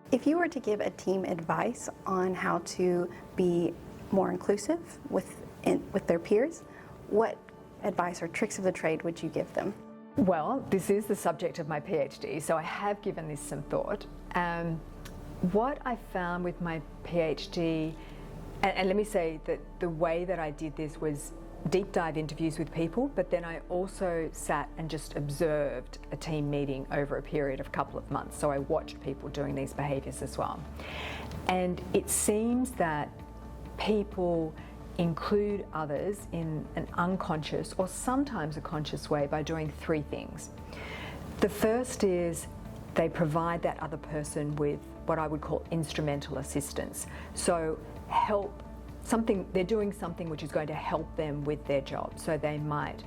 If you were to give a team advice on how to be more inclusive with their peers, what advice or tricks of the trade would you give them? Well, this is the subject of my PhD, so I have given this some thought. What I found with my PhD, and let me say that the way that I did this was deep dive interviews with people, but then I also sat and just observed a team meeting over a period of a couple of months. So I watched people doing these behaviours as well. And it seems that people include others in an unconscious or sometimes a conscious way by doing three things. The first is they provide that other person with what I would call instrumental assistance. So they're doing something which is going to help them with their job. So they might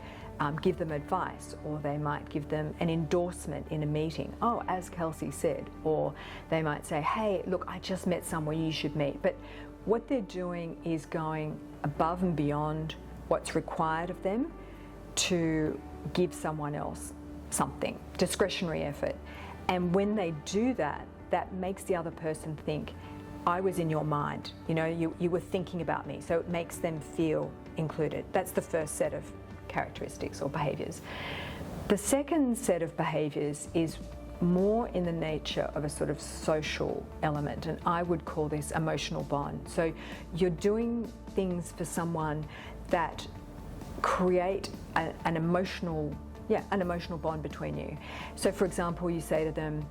give them advice, or they might give them an endorsement in a meeting. Oh, as Kelsey said, or they might say, hey, look, I just met someone you should meet. But what they're doing is going above and beyond what's required of them to give someone else something, discretionary effort. And when they do that, that makes the other person think, I was in your mind, you were thinking about me. So it makes them feel included. That's the first set of characteristics or behaviours. The second set of behaviours is more in the nature of a sort of social element, and I would call this emotional bond. So you're doing things for someone that create an emotional bond between you. So for example, you say to them,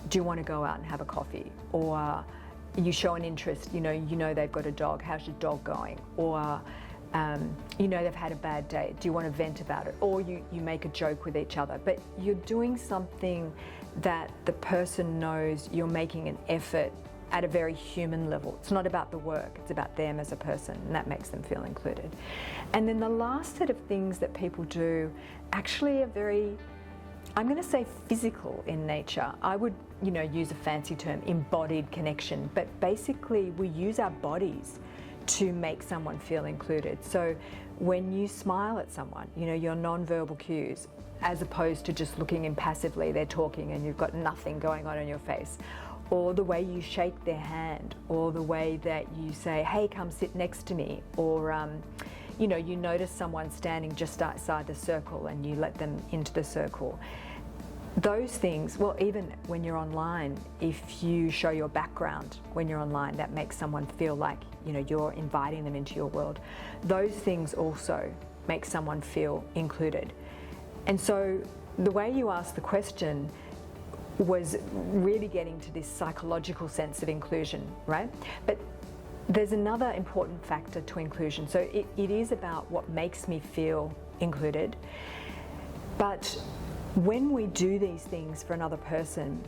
do you want to go out and have a coffee? Or you show an interest, you know they've got a dog, how's your dog going? Or they've had a bad day, do you want to vent about it? Or you make a joke with each other, but you're doing something that the person knows you're making an effort at a very human level. It's not about the work, it's about them as a person, and that makes them feel included. And then the last set of things that people do actually are very, I'm going to say, physical in nature. I would, use a fancy term, embodied connection, but basically we use our bodies to make someone feel included. So when you smile at someone, your non-verbal cues, as opposed to just looking impassively, they're talking and you've got nothing going on in your face, or the way you shake their hand, or the way that you say, hey, come sit next to me, or you notice someone standing just outside the circle and you let them into the circle. Those things, well, even when you're online, if you show your background when you're online, that makes someone feel like, you're inviting them into your world. Those things also make someone feel included. And so the way you asked the question was really getting to this psychological sense of inclusion, right? But there's another important factor to inclusion. So it is about what makes me feel included. But when we do these things for another person,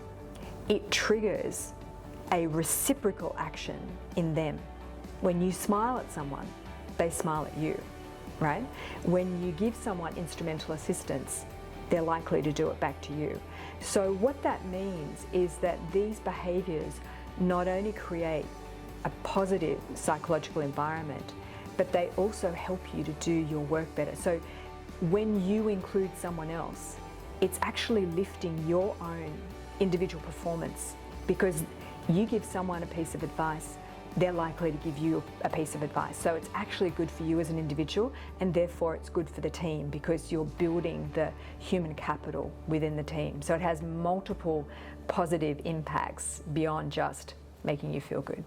it triggers a reciprocal action in them. When you smile at someone, they smile at you, right? When you give someone instrumental assistance, they're likely to do it back to you. So what that means is that these behaviours not only create a positive psychological environment, but they also help you to do your work better. So when you include someone else, it's actually lifting your own individual performance, because you give someone a piece of advice, they're likely to give you a piece of advice. So it's actually good for you as an individual, and therefore it's good for the team, because you're building the human capital within the team. So it has multiple positive impacts beyond just making you feel good.